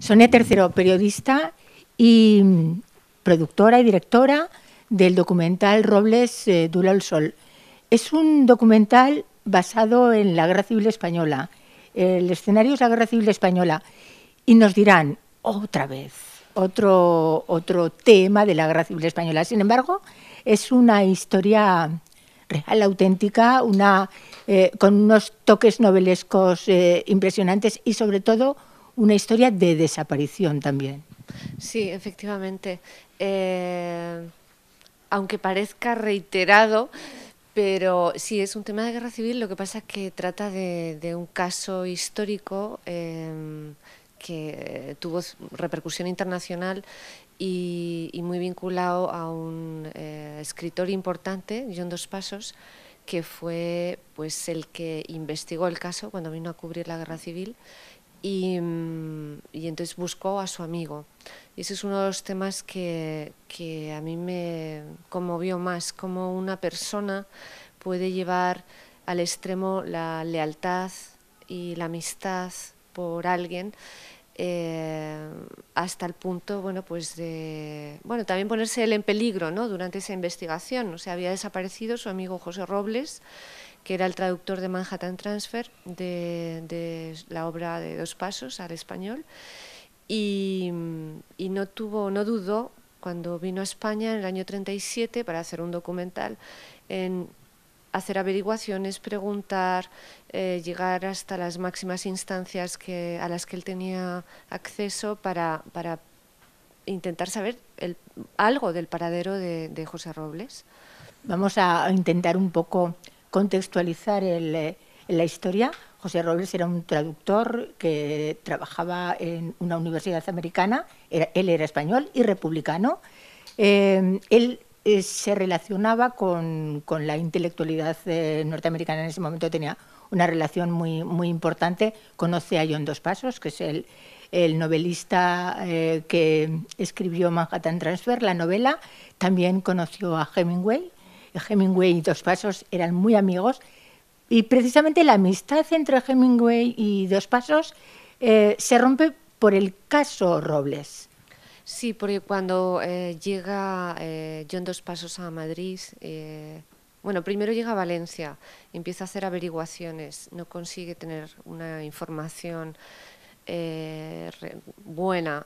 Sonia Tercero, periodista y productora y directora del documental Robles Dura el Sol. Es un documental basado en la Guerra Civil Española. El escenario es la Guerra Civil Española. Y nos dirán, otra vez, otro tema de la Guerra Civil Española. Sin embargo, es una historia real, auténtica, con unos toques novelescos impresionantes y, sobre todo, una historia de desaparición también. Sí, efectivamente. Aunque parezca reiterado, pero sí, es un tema de guerra civil. Lo que pasa es que trata de un caso histórico que tuvo repercusión internacional y muy vinculado a un escritor importante, John Dos Passos, que fue pues el que investigó el caso cuando vino a cubrir la guerra civil y entonces buscó a su amigo. Y ese es uno de los temas que a mí me conmovió más, cómo una persona puede llevar al extremo la lealtad y la amistad por alguien hasta el punto, pues de, también ponerse él en peligro, ¿no? Durante esa investigación. O sea, había desaparecido su amigo José Robles, que era el traductor de Manhattan Transfer, de la obra de Dos Passos al español, y no dudó, cuando vino a España en el año 37 para hacer un documental, en hacer averiguaciones, preguntar, llegar hasta las máximas instancias a las que él tenía acceso para intentar saber algo del paradero de José Robles. Vamos a intentar un poco contextualizar la historia. José Robles era un traductor que trabajaba en una universidad americana. Él era español y republicano. Él se relacionaba con la intelectualidad norteamericana. En ese momento tenía una relación muy importante. Conoce a John Dos Passos, que es el novelista que escribió Manhattan Transfer, la novela. También conoció a Hemingway. Hemingway y Dos Passos eran muy amigos. Y precisamente la amistad entre Hemingway y Dos Passos se rompe por el caso Robles. Sí, porque cuando llega John Dos Passos a Madrid, primero llega a Valencia, empieza a hacer averiguaciones, no consigue tener una información buena.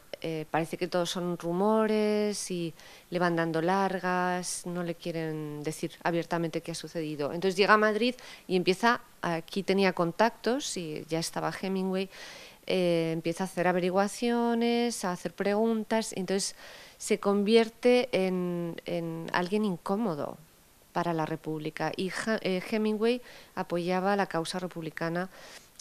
Parece que todos son rumores y le van dando largas, no le quieren decir abiertamente qué ha sucedido. Entonces llega a Madrid y aquí tenía contactos y ya estaba Hemingway. Empieza a hacer averiguaciones, a hacer preguntas, entonces se convierte en alguien incómodo para la República. Y Hemingway apoyaba la causa republicana,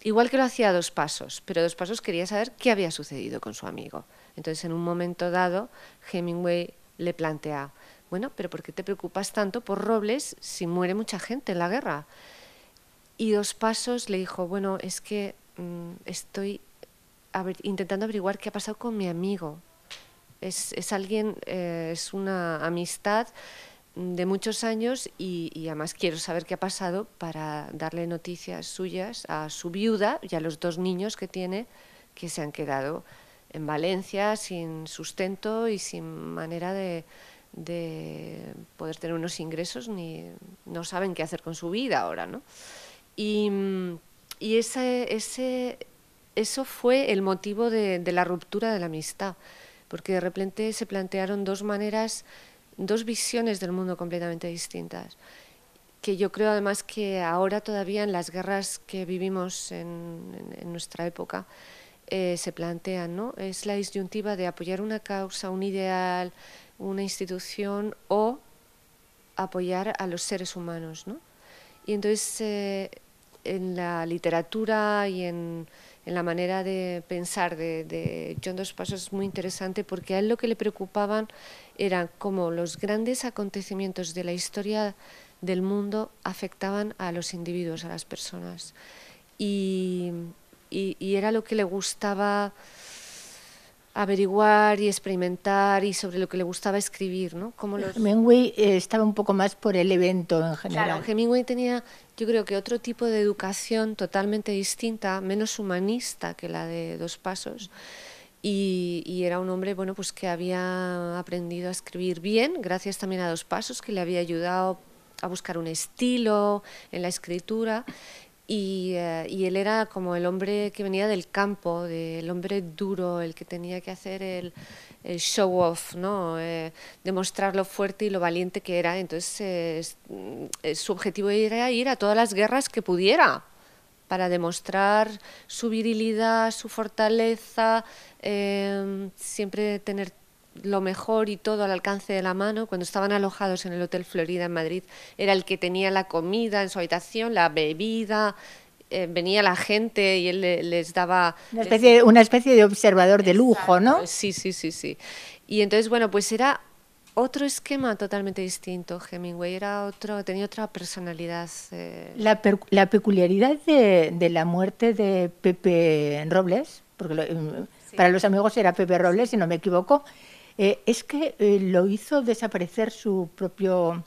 igual que lo hacía Dos Passos, pero Dos Passos quería saber qué había sucedido con su amigo. Entonces, en un momento dado, Hemingway le plantea, pero ¿por qué te preocupas tanto por Robles si muere mucha gente en la guerra? Y Dos Passos le dijo, es que estoy intentando averiguar qué ha pasado con mi amigo. Es alguien, es una amistad de muchos años y además quiero saber qué ha pasado para darle noticias suyas a su viuda y a los 2 niños que tiene, que se han quedado en Valencia sin sustento y sin manera de poder tener unos ingresos, ni no saben qué hacer con su vida ahora, ¿no? Y eso fue el motivo de la ruptura de la amistad, porque de repente se plantearon 2 maneras, 2 visiones del mundo completamente distintas, que yo creo además que ahora todavía en las guerras que vivimos en nuestra época se plantean, ¿no? Es la disyuntiva de apoyar una causa, un ideal, una institución, o apoyar a los seres humanos, ¿no? Y entonces en la literatura y en la manera de pensar de John Dos Passos es muy interesante, porque a él lo que le preocupaban eran cómo los grandes acontecimientos de la historia del mundo afectaban a los individuos, a las personas. Y era lo que le gustaba averiguar y experimentar, y sobre lo que le gustaba escribir, ¿no? Hemingway estaba un poco más por el evento en general. Claro, Hemingway tenía, yo creo que otro tipo de educación totalmente distinta, menos humanista que la de Dos Passos, y era un hombre, bueno, pues que había aprendido a escribir bien, gracias también a Dos Pasos, que le había ayudado a buscar un estilo en la escritura. Y él era como el hombre que venía del campo, el hombre duro, el que tenía que hacer el show off, ¿no? Demostrar lo fuerte y lo valiente que era. Entonces su objetivo era ir a todas las guerras que pudiera para demostrar su virilidad, su fortaleza, siempre tener lo mejor y todo al alcance de la mano. Cuando estaban alojados en el Hotel Florida en Madrid, era el que tenía la comida en su habitación, la bebida, venía la gente y él les daba... Una especie de observador de lujo, ¿no? Sí, sí, sí, sí. Y entonces, bueno, pues era otro esquema totalmente distinto. Hemingway era otro, tenía otra personalidad. La peculiaridad de la muerte de Pepe Robles, porque sí, para los amigos era Pepe Robles, si no me equivoco, es que lo hizo desaparecer su propio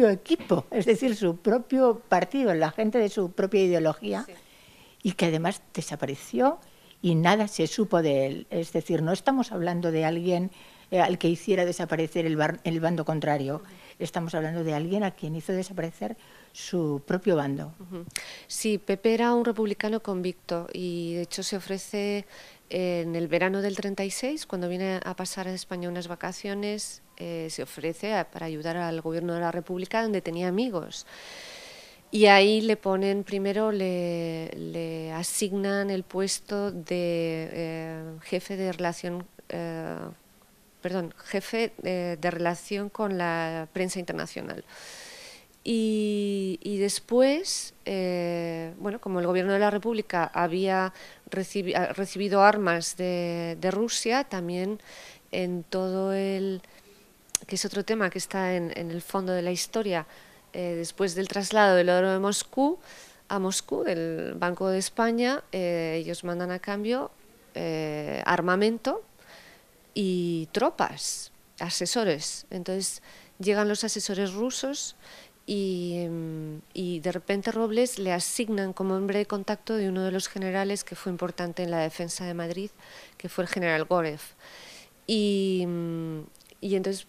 equipo, es decir, su propio partido, la gente de su propia ideología, sí, y que además desapareció y nada se supo de él. Es decir, no estamos hablando de alguien al que hiciera desaparecer el bando contrario. Estamos hablando de alguien a quien hizo desaparecer su propio bando. Sí, Pepe era un republicano convicto y de hecho se ofrece en el verano del 36, cuando viene a pasar a España unas vacaciones, se ofrece para ayudar al gobierno de la República, donde tenía amigos. Y ahí le ponen, primero le asignan el puesto de jefe de relación, jefe de relación con la prensa internacional. Y después, bueno, como el gobierno de la República había recibido armas de Rusia, también en todo que es otro tema que está en el fondo de la historia, después del traslado del oro de Moscú a Moscú, del Banco de España, ellos mandan a cambio armamento y tropas, asesores. Entonces llegan los asesores rusos y de repente Robles le asignan como hombre de contacto de uno de los generales que fue importante en la defensa de Madrid, que fue el general Gorev. Y entonces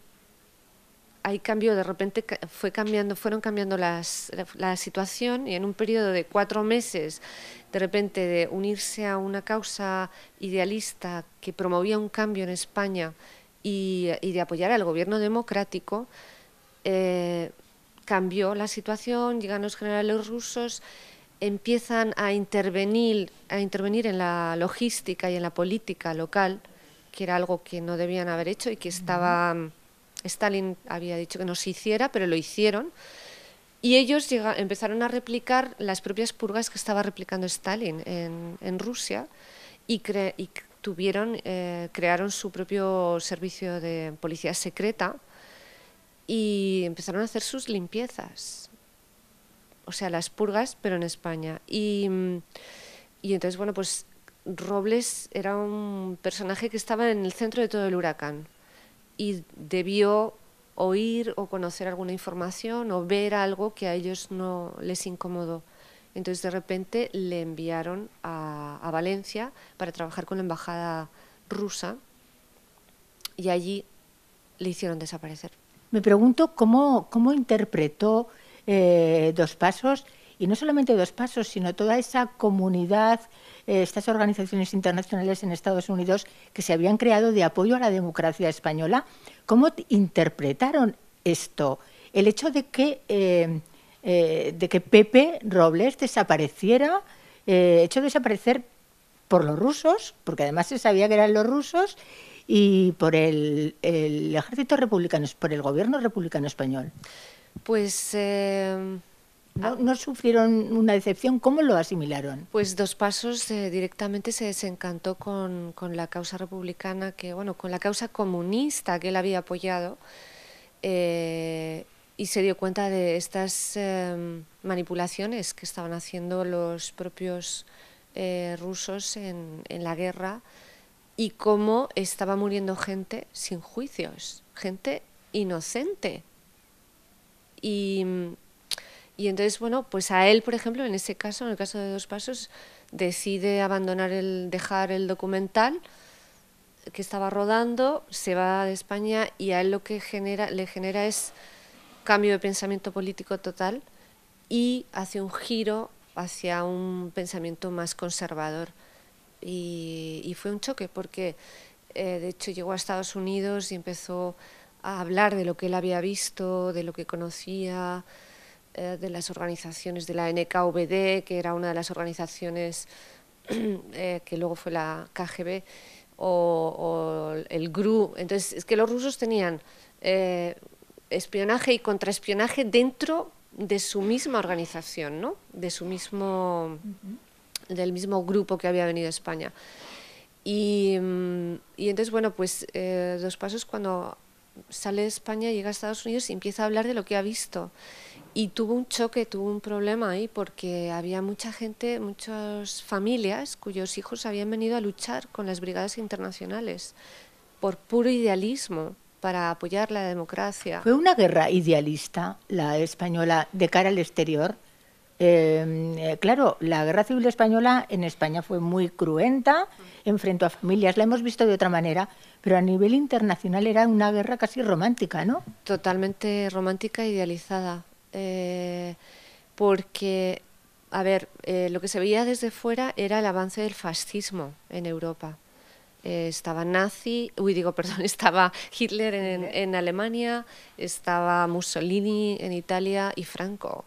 hay cambio, de repente fueron cambiando la situación, y en un periodo de 4 meses, de repente, de unirse a una causa idealista que promovía un cambio en España y de apoyar al gobierno democrático, cambió la situación, llegan los generales rusos, empiezan a intervenir en la logística y en la política local, que era algo que no debían haber hecho y que estaba... Stalin había dicho que no se hiciera, pero lo hicieron. Y ellos empezaron a replicar las propias purgas que estaba replicando Stalin en Rusia y crearon su propio servicio de policía secreta y empezaron a hacer sus limpiezas. O sea, las purgas, pero en España. Y entonces, bueno, pues Robles era un personaje que estaba en el centro de todo el huracán y debió oír o conocer alguna información o ver algo que a ellos no les incomodó. Entonces, de repente, le enviaron a Valencia para trabajar con la embajada rusa y allí le hicieron desaparecer. Me pregunto cómo interpretó Dos Pasos, y no solamente Dos Pasos, sino toda esa comunidad, estas organizaciones internacionales en Estados Unidos que se habían creado de apoyo a la democracia española. ¿Cómo interpretaron esto? El hecho de que Pepe Robles desapareciera, hecho desaparecer por los rusos, porque además se sabía que eran los rusos, y por el ejército republicano, por el gobierno republicano español. Pues... ¿No sufrieron una decepción? ¿Cómo lo asimilaron? Pues Dos Pasos directamente se desencantó con la causa republicana, con la causa comunista que él había apoyado, y se dio cuenta de estas manipulaciones que estaban haciendo los propios rusos en la guerra y cómo estaba muriendo gente sin juicios, gente inocente. Y Y entonces, bueno, pues a él, por ejemplo, en ese caso, en el caso de Dos Pasos, decide dejar el documental que estaba rodando, se va de España y a él lo que le genera es cambio de pensamiento político total y hace un giro hacia un pensamiento más conservador. Y fue un choque porque, de hecho, llegó a Estados Unidos y empezó a hablar de lo que él había visto, de lo que conocía, de las organizaciones de la NKVD, que era una de las organizaciones que luego fue la KGB, o el GRU. Entonces, es que los rusos tenían espionaje y contraespionaje dentro de su misma organización, ¿no? Del mismo grupo que había venido a España. Y entonces, bueno, pues Dos Pasos, cuando sale de España, llega a Estados Unidos y empieza a hablar de lo que ha visto. Y tuvo un choque, tuvo un problema ahí, porque había mucha gente, muchas familias cuyos hijos habían venido a luchar con las brigadas internacionales por puro idealismo, para apoyar la democracia. Fue una guerra idealista la española de cara al exterior. Claro, la guerra civil española en España fue muy cruenta, enfrentó a familias, la hemos visto de otra manera, pero a nivel internacional era una guerra casi romántica, ¿no? Totalmente romántica e idealizada. Porque, a ver, lo que se veía desde fuera era el avance del fascismo en Europa. Estaba estaba Hitler en Alemania, estaba Mussolini en Italia y Franco.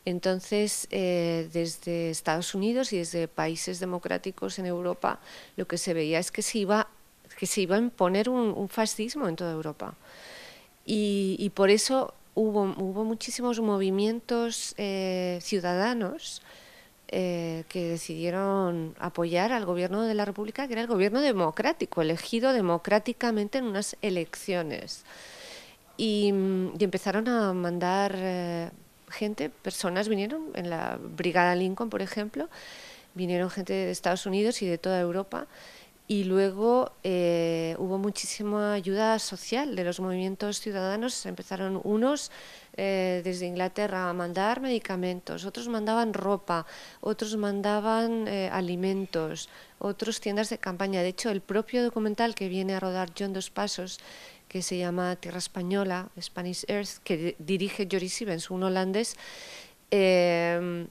Entonces, desde Estados Unidos y desde países democráticos en Europa, lo que se veía es que se iba a imponer un fascismo en toda Europa. Y por eso hubo muchísimos movimientos ciudadanos que decidieron apoyar al gobierno de la República, que era el gobierno democrático, elegido democráticamente en unas elecciones. Y empezaron a mandar personas vinieron, en la Brigada Lincoln, por ejemplo, vinieron gente de Estados Unidos y de toda Europa. Y luego hubo muchísima ayuda social de los movimientos ciudadanos. Empezaron unos desde Inglaterra a mandar medicamentos, otros mandaban ropa, otros mandaban alimentos, otros tiendas de campaña. De hecho, el propio documental que viene a rodar John Dos Pasos, que se llama Tierra Española, Spanish Earth, que dirige Joris Stevens, un holandés, el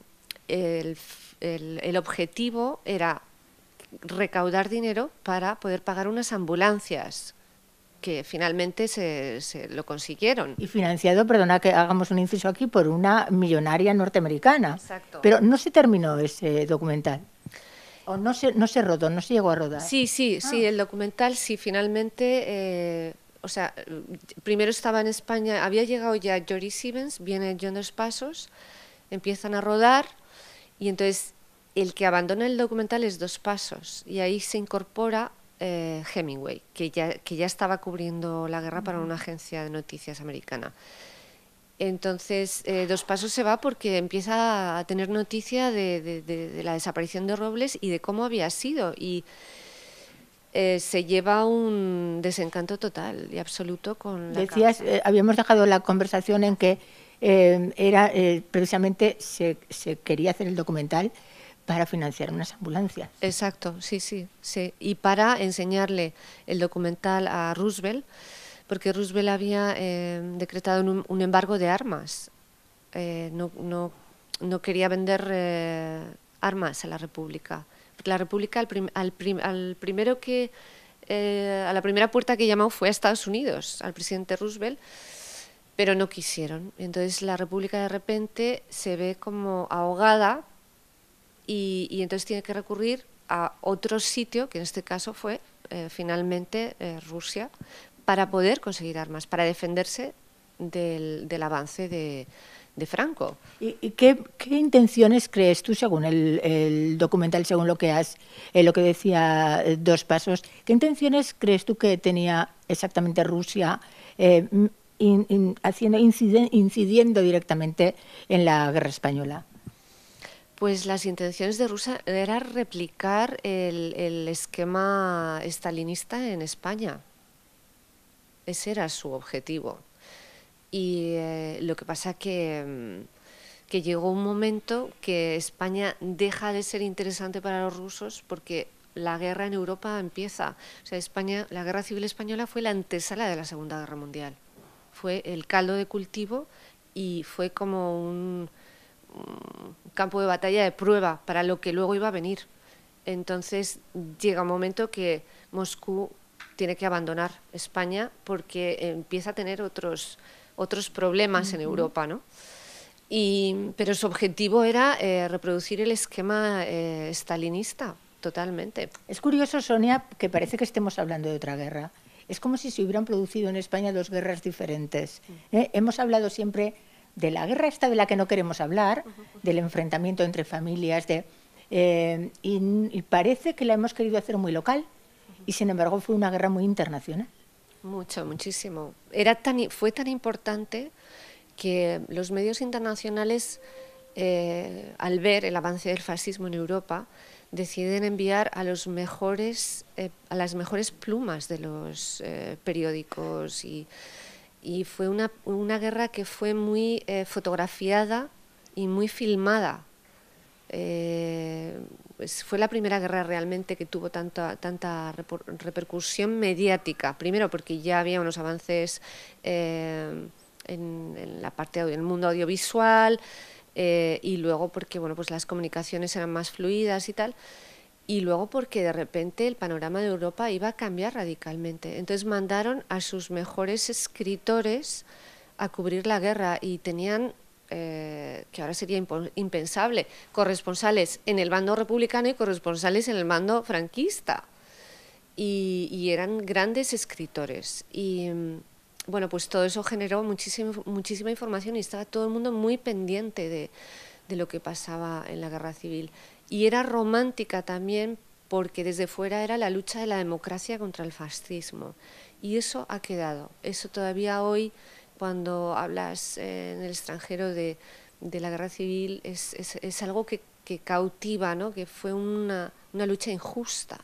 objetivo era recaudar dinero para poder pagar unas ambulancias, que finalmente se lo consiguieron. Y financiado, perdona que hagamos un inciso aquí, por una millonaria norteamericana. Exacto. Pero no se terminó ese documental. O no se rodó, no se llegó a rodar. Sí, el documental sí, finalmente, primero estaba en España, había llegado ya Joris Stevens, viene John Dos Pasos, empiezan a rodar y entonces el que abandona el documental es Dos Pasos y ahí se incorpora Hemingway, que ya estaba cubriendo la guerra para una agencia de noticias americana. Entonces, Dos Pasos se va porque empieza a tener noticia de la desaparición de Robles y de cómo había sido. Y se lleva un desencanto total y absoluto con la Decías, habíamos dejado la conversación en que precisamente se quería hacer el documental para financiar unas ambulancias. Exacto, sí. Y para enseñarle el documental a Roosevelt, porque Roosevelt había decretado un embargo de armas. No quería vender armas a la República. Porque la República a la primera puerta que llamó fue a Estados Unidos, al presidente Roosevelt, pero no quisieron. Entonces la República de repente se ve como ahogada y entonces tiene que recurrir a otro sitio, que en este caso fue finalmente Rusia, para poder conseguir armas, para defenderse del avance de Franco. ¿Y qué intenciones crees tú, según el documental, según lo que decía Dos Pasos, qué intenciones crees tú que tenía exactamente Rusia incidiendo directamente en la guerra española? Pues las intenciones de Rusia era replicar el esquema estalinista en España. Ese era su objetivo. Y lo que pasa que que llegó un momento que España deja de ser interesante para los rusos porque la guerra en Europa empieza. O sea, España, la Guerra Civil Española fue la antesala de la Segunda Guerra Mundial. Fue el caldo de cultivo y fue como un campo de batalla de prueba para lo que luego iba a venir. Entonces llega un momento que Moscú tiene que abandonar España porque empieza a tener otros problemas en Europa, ¿no? Pero su objetivo era reproducir el esquema stalinista, totalmente. Es curioso, Sonia, que parece que estemos hablando de otra guerra. Es como si se hubieran producido en España dos guerras diferentes. Hemos hablado siempre de la guerra esta de la que no queremos hablar, del enfrentamiento entre familias, y parece que la hemos querido hacer muy local, y sin embargo fue una guerra muy internacional. Muchísimo. Fue tan importante que los medios internacionales, al ver el avance del fascismo en Europa, deciden enviar a las mejores plumas de los periódicos y fue una guerra que fue muy fotografiada y muy filmada. Fue la primera guerra realmente que tuvo tanta repercusión mediática. Primero porque ya había unos avances en la parte del mundo audiovisual, y luego porque pues las comunicaciones eran más fluidas y tal, y luego porque de repente el panorama de Europa iba a cambiar radicalmente. Entonces mandaron a sus mejores escritores a cubrir la guerra y tenían, que ahora sería impensable, corresponsales en el bando republicano y corresponsales en el bando franquista, y eran grandes escritores. Y bueno, pues todo eso generó muchísima información y estaba todo el mundo muy pendiente de lo que pasaba en la guerra civil. Y era romántica también porque desde fuera era la lucha de la democracia contra el fascismo. Y eso ha quedado. Eso todavía hoy, cuando hablas en el extranjero de la guerra civil, es algo que cautiva, ¿no? Que fue una lucha injusta.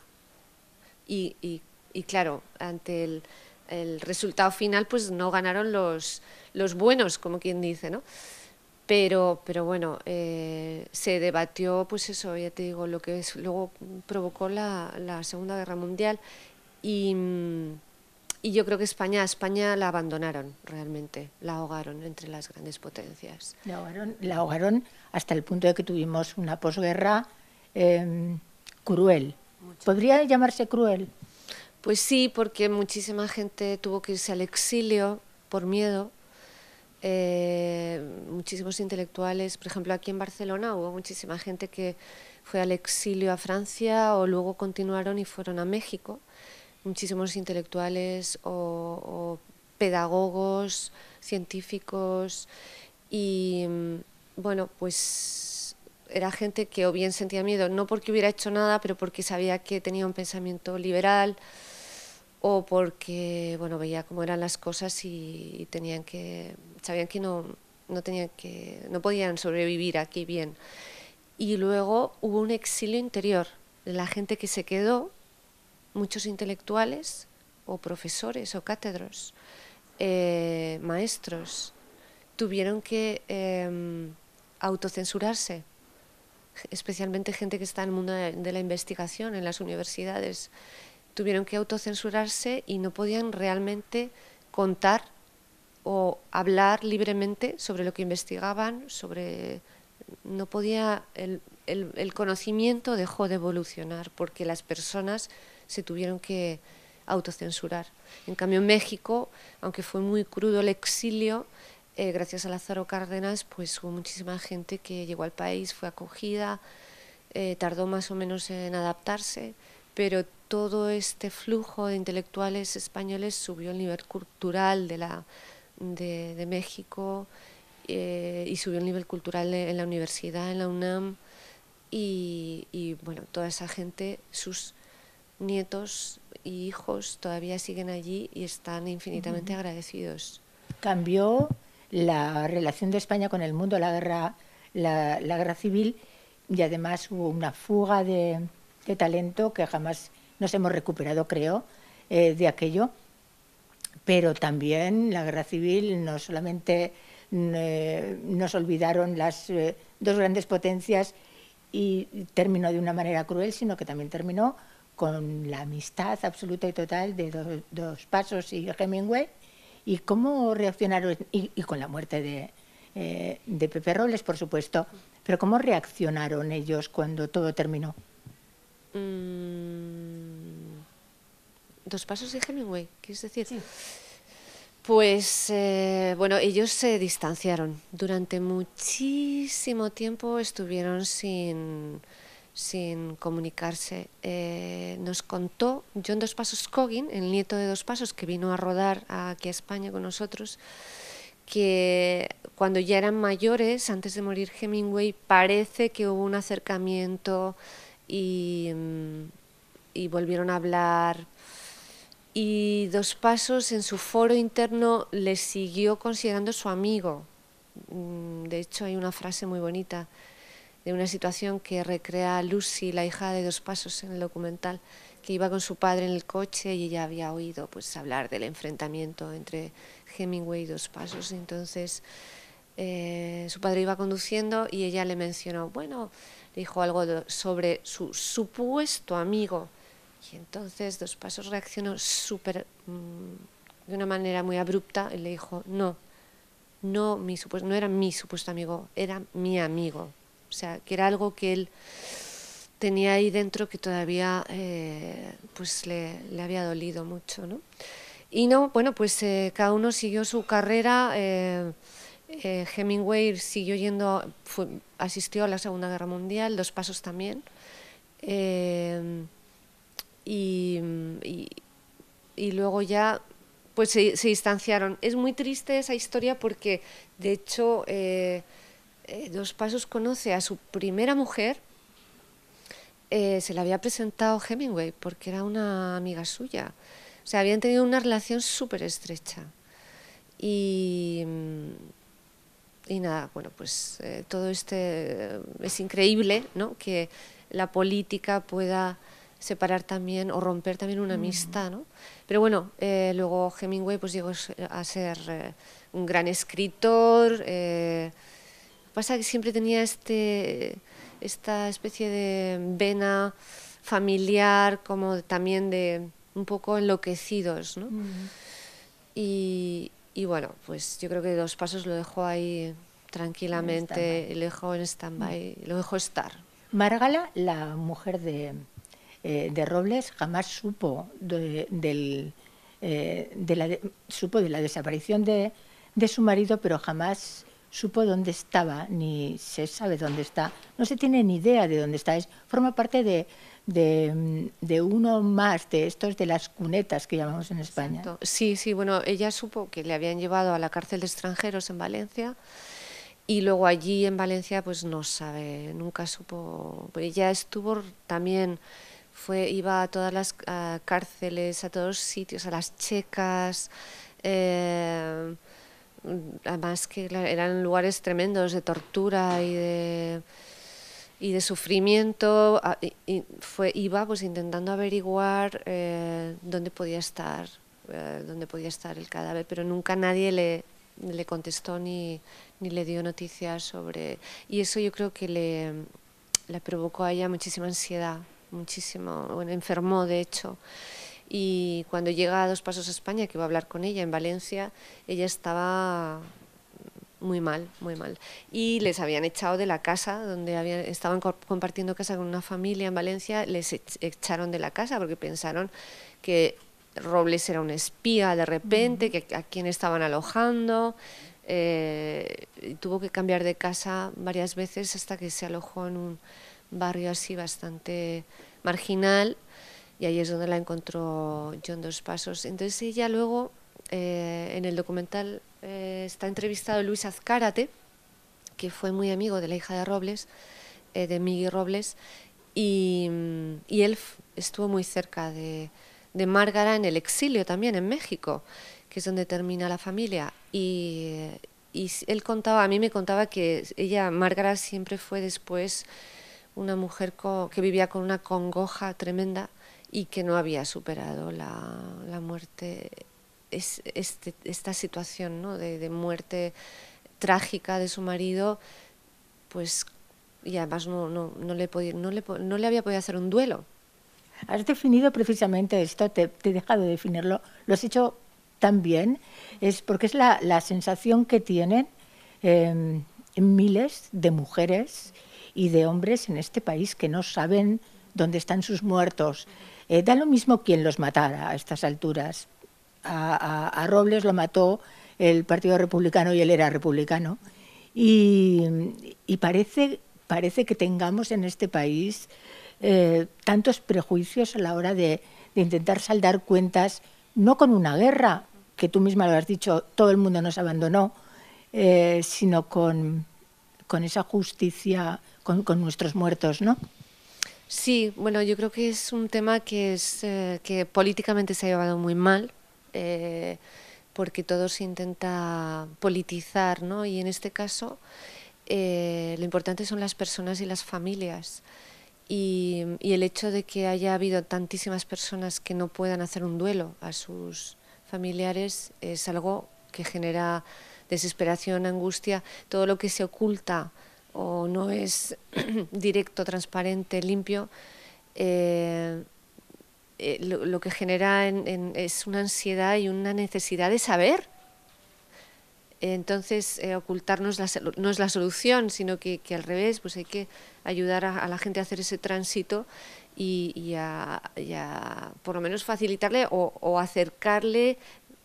Y claro, ante el resultado final, pues no ganaron los buenos, como quien dice, ¿no? Pero bueno, se debatió, pues eso, ya te digo, lo que luego provocó la Segunda Guerra Mundial, y yo creo que España la abandonaron realmente, la ahogaron entre las grandes potencias. La ahogaron hasta el punto de que tuvimos una posguerra cruel. Mucho. ¿Podría llamarse cruel? Pues sí, porque muchísima gente tuvo que irse al exilio por miedo. Muchísimos intelectuales, por ejemplo aquí en Barcelona hubo muchísima gente que fue al exilio a Francia o luego continuaron y fueron a México. Muchísimos intelectuales o pedagogos, científicos, y bueno, pues era gente que o bien sentía miedo, no porque hubiera hecho nada, pero porque sabía que tenía un pensamiento liberal, o porque bueno, veía cómo eran las cosas y sabían que no podían sobrevivir aquí bien. Y luego hubo un exilio interior de la gente que se quedó, muchos intelectuales o profesores o cátedros, maestros, tuvieron que autocensurarse, especialmente gente que está en el mundo de la investigación en las universidades. Tuvieron que autocensurarse y no podían realmente contar o hablar libremente sobre lo que investigaban, no podía, el conocimiento dejó de evolucionar porque las personas se tuvieron que autocensurar. En cambio en México, aunque fue muy crudo el exilio, gracias a Lázaro Cárdenas, pues hubo muchísima gente que llegó al país, fue acogida, tardó más o menos en adaptarse, pero todo este flujo de intelectuales españoles subió el nivel cultural de México, y subió el nivel cultural en la universidad, en la UNAM, y bueno, toda esa gente, sus nietos y hijos todavía siguen allí y están infinitamente agradecidos. Cambió la relación de España con el mundo, la guerra civil, y además hubo una fuga de talento que jamás nos hemos recuperado, creo, de aquello. Pero también la guerra civil no solamente nos olvidaron las dos grandes potencias y terminó de una manera cruel, sino que también terminó con la amistad absoluta y total de Dos Pasos y Hemingway. ¿Y cómo reaccionaron? Y con la muerte de Pepe Robles, por supuesto. Pero ¿cómo reaccionaron ellos cuando todo terminó? Dos Pasos de Hemingway, ¿quieres decir? Sí. Pues bueno, ellos se distanciaron. Durante muchísimo tiempo estuvieron sin comunicarse. Nos contó John Dos Pasos Coggin, el nieto de Dos Pasos, que vino a rodar aquí a España con nosotros, que cuando ya eran mayores, antes de morir Hemingway, parece que hubo un acercamiento y volvieron a hablar. Y Dos Pasos en su foro interno le siguió considerando su amigo. De hecho, hay una frase muy bonita de una situación que recrea Lucy, la hija de Dos Pasos, en el documental, que iba con su padre en el coche y ella había oído pues hablar del enfrentamiento entre Hemingway y Dos Pasos. Entonces su padre iba conduciendo y ella le mencionó, bueno, le dijo algo sobre su supuesto amigo. Y entonces Dos Pasos reaccionó de una manera muy abrupta y le dijo, no era mi supuesto amigo, era mi amigo. O sea, que era algo que él tenía ahí dentro que todavía pues le había dolido mucho, ¿no? Y no, bueno, pues cada uno siguió su carrera. Hemingway siguió asistió a la Segunda Guerra Mundial, Dos Pasos también. Y luego ya pues se distanciaron. Es muy triste esa historia porque, de hecho, Dos Pasos conoce a su primera mujer. Se la había presentado Hemingway porque era una amiga suya. O sea, habían tenido una relación súper estrecha. Y nada, bueno, pues todo es increíble, ¿no? Que la política pueda separar también o romper también una amistad, ¿no? Pero bueno, luego Hemingway pues llegó a ser un gran escritor. Pasa que siempre tenía esta especie de vena familiar, como también de un poco enloquecidos, ¿no? Y bueno, pues yo creo que Dos Pasos lo dejó ahí tranquilamente, lo dejó en stand-by, lo dejó estar. Márgala, la mujer de Robles, jamás supo supo de la desaparición de su marido, pero jamás supo dónde estaba, ni se sabe dónde está. No se tiene ni idea de dónde está. Forma parte de uno más de estos de las cunetas que llamamos en España. Exacto. Sí, bueno, ella supo que le habían llevado a la cárcel de extranjeros en Valencia. Y luego allí en Valencia pues no sabe, nunca supo. Ella estuvo también, iba a todas las cárceles, a todos los sitios, a las checas, además que eran lugares tremendos de tortura y de sufrimiento. Iba pues intentando averiguar dónde podía estar el cadáver, pero nunca nadie le contestó ni le dio noticias sobre. Y eso yo creo que le provocó a ella muchísima ansiedad, muchísimo, bueno, enfermó de hecho. Y cuando llega a Dos Pasos a España, que va a hablar con ella en Valencia, ella estaba muy mal, muy mal. Y les habían echado de la casa, donde estaban compartiendo casa con una familia en Valencia, les echaron de la casa porque pensaron que Robles era un espía de repente, que a quien estaban alojando. Tuvo que cambiar de casa varias veces hasta que se alojó en un barrio así bastante marginal, y ahí es donde la encontró John Dos Pasos. Entonces ella luego, en el documental está entrevistado Luis Azcárate, que fue muy amigo de la hija de Robles, de Miguel Robles, y él estuvo muy cerca de Márgara en el exilio también en México, que es donde termina la familia. Y él a mí me contaba que Márgara siempre fue después una mujer que vivía con una congoja tremenda y que no había superado la muerte, esta situación, ¿no? de muerte trágica de su marido, pues, y además no le había podido hacer un duelo. Has definido precisamente esto, te he dejado de definirlo, lo has hecho tan bien, es porque es la sensación que tienen miles de mujeres y de hombres en este país que no saben dónde están sus muertos. Da lo mismo quien los matara a estas alturas. A Robles lo mató el Partido Republicano y él era republicano. Y parece que tengamos en este país tantos prejuicios a la hora de intentar saldar cuentas, no con una guerra, que tú misma lo has dicho, todo el mundo nos abandonó, sino con esa justicia, con nuestros muertos, ¿no? Sí, bueno, yo creo que es un tema que que políticamente se ha llevado muy mal, porque todo se intenta politizar, ¿no? Y en este caso lo importante son las personas y las familias. Y el hecho de que haya habido tantísimas personas que no puedan hacer un duelo a sus familiares es algo que genera desesperación, angustia. Todo lo que se oculta o no es directo, transparente, limpio, lo que genera es una ansiedad y una necesidad de saber. Entonces, ocultar no es la solución, sino que al revés, pues hay que ayudar a la gente a hacer ese tránsito y a por lo menos facilitarle o acercarle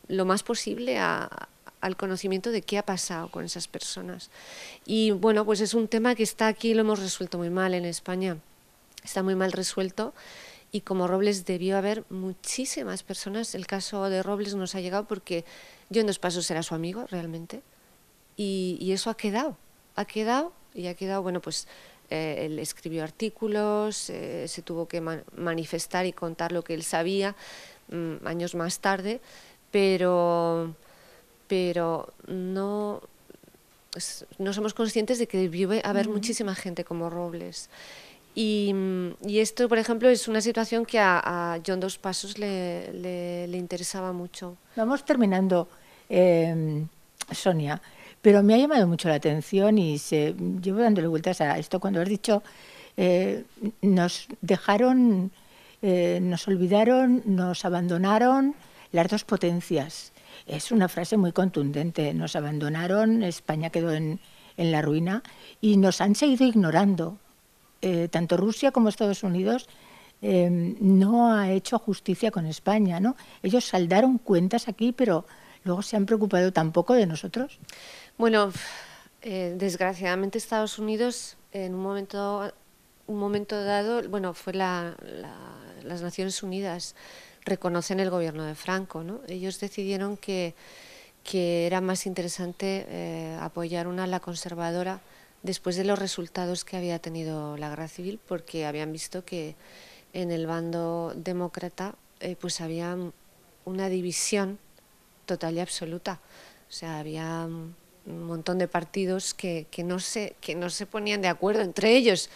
lo más posible al conocimiento de qué ha pasado con esas personas. Y bueno, pues es un tema que está aquí, lo hemos resuelto muy mal en España, está muy mal resuelto. Y como Robles debió haber muchísimas personas. El caso de Robles nos ha llegado porque John Dos Passos era su amigo realmente. Y eso ha quedado, bueno, pues él escribió artículos, se tuvo que manifestar y contar lo que él sabía años más tarde, pero no somos conscientes de que debió haber muchísima gente como Robles. Y esto, por ejemplo, es una situación que a John Dos Passos le interesaba mucho. Vamos terminando, Sonia, pero me ha llamado mucho la atención y llevo dándole vueltas a esto. Cuando has dicho, nos dejaron, nos olvidaron, nos abandonaron las dos potencias. Es una frase muy contundente. Nos abandonaron, España quedó en la ruina y nos han seguido ignorando. Tanto Rusia como Estados Unidos no ha hecho justicia con España, ¿no? Ellos saldaron cuentas aquí, pero luego se han preocupado tampoco de nosotros. Bueno, desgraciadamente Estados Unidos en un momento dado, bueno, fue las Naciones Unidas reconocen el gobierno de Franco, ¿no? Ellos decidieron que era más interesante apoyar una ala conservadora después de los resultados que había tenido la guerra civil, porque habían visto que en el bando demócrata pues había una división total y absoluta. O sea, había un montón de partidos que no se ponían de acuerdo entre ellos.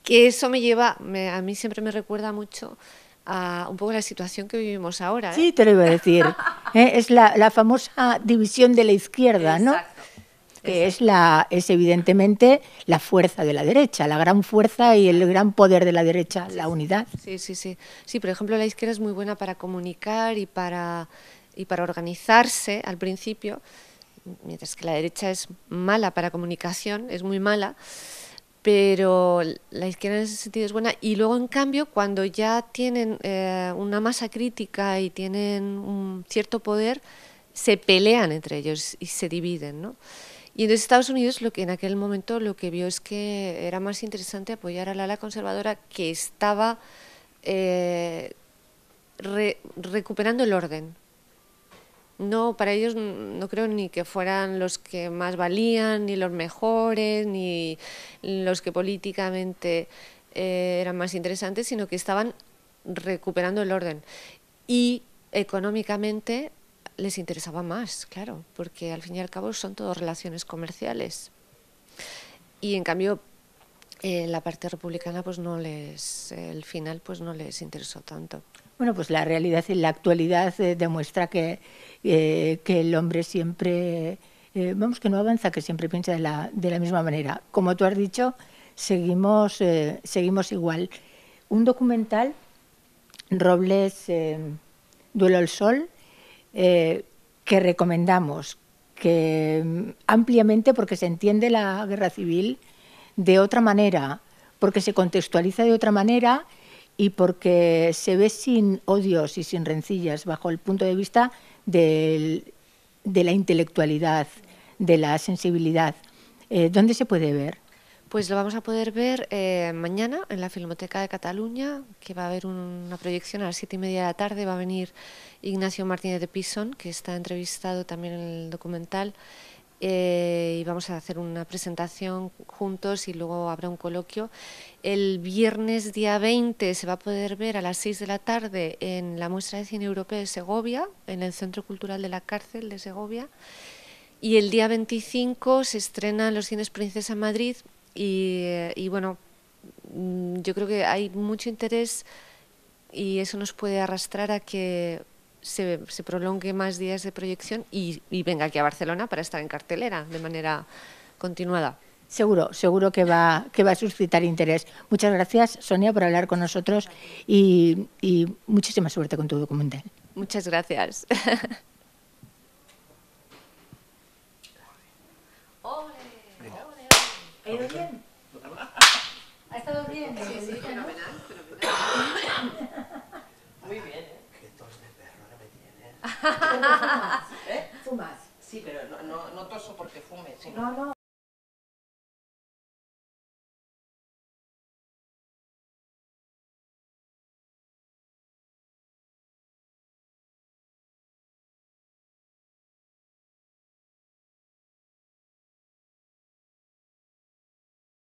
Que eso a mí siempre me recuerda mucho a un poco la situación que vivimos ahora. Sí, te lo iba a decir. Es la famosa división de la izquierda, ¿no? Exacto. Que es evidentemente la fuerza de la derecha, la gran fuerza y el gran poder de la derecha, la unidad. Sí. Sí, por ejemplo, la izquierda es muy buena para comunicar y para organizarse al principio, mientras que la derecha es mala para comunicación, es muy mala, pero la izquierda en ese sentido es buena. Y luego, en cambio, cuando ya tienen una masa crítica y tienen un cierto poder, se pelean entre ellos y se dividen, ¿no? Y entonces Estados Unidos en aquel momento lo que vio es que era más interesante apoyar al ala conservadora que estaba recuperando el orden. No, para ellos no creo ni que fueran los que más valían, ni los mejores, ni los que políticamente eran más interesantes, sino que estaban recuperando el orden. Y económicamente les interesaba más, claro, porque al fin y al cabo son todo relaciones comerciales. Y en cambio la parte republicana pues el final pues no les interesó tanto. Bueno, pues la realidad y la actualidad demuestra que el hombre siempre vamos, que no avanza, que siempre piensa de la misma manera. Como tú has dicho, seguimos igual. Un documental, Robles, Duelo al Sol, que recomendamos ampliamente, porque se entiende la guerra civil de otra manera, porque se contextualiza de otra manera y porque se ve sin odios y sin rencillas, bajo el punto de vista de la intelectualidad, de la sensibilidad. ¿Dónde se puede ver? Pues lo vamos a poder ver mañana en la Filmoteca de Cataluña, que va a haber una proyección a las 7:30 de la tarde. Va a venir Ignacio Martínez de Pisón, que está entrevistado también en el documental, y vamos a hacer una presentación juntos y luego habrá un coloquio. El viernes día 20 se va a poder ver a las 6 de la tarde en la Muestra de Cine Europeo de Segovia, en el Centro Cultural de la Cárcel de Segovia. Y el día 25 se estrena en los Cines Princesa en Madrid. Y bueno, yo creo que hay mucho interés y eso nos puede arrastrar a que se prolongue más días de proyección y venga aquí a Barcelona para estar en cartelera de manera continuada. Seguro que va a suscitar interés. Muchas gracias, Sonia, por hablar con nosotros y muchísima suerte con tu documental. Muchas gracias. ¿Ha ido bien? ¿Ha estado bien? Sí, fenomenal.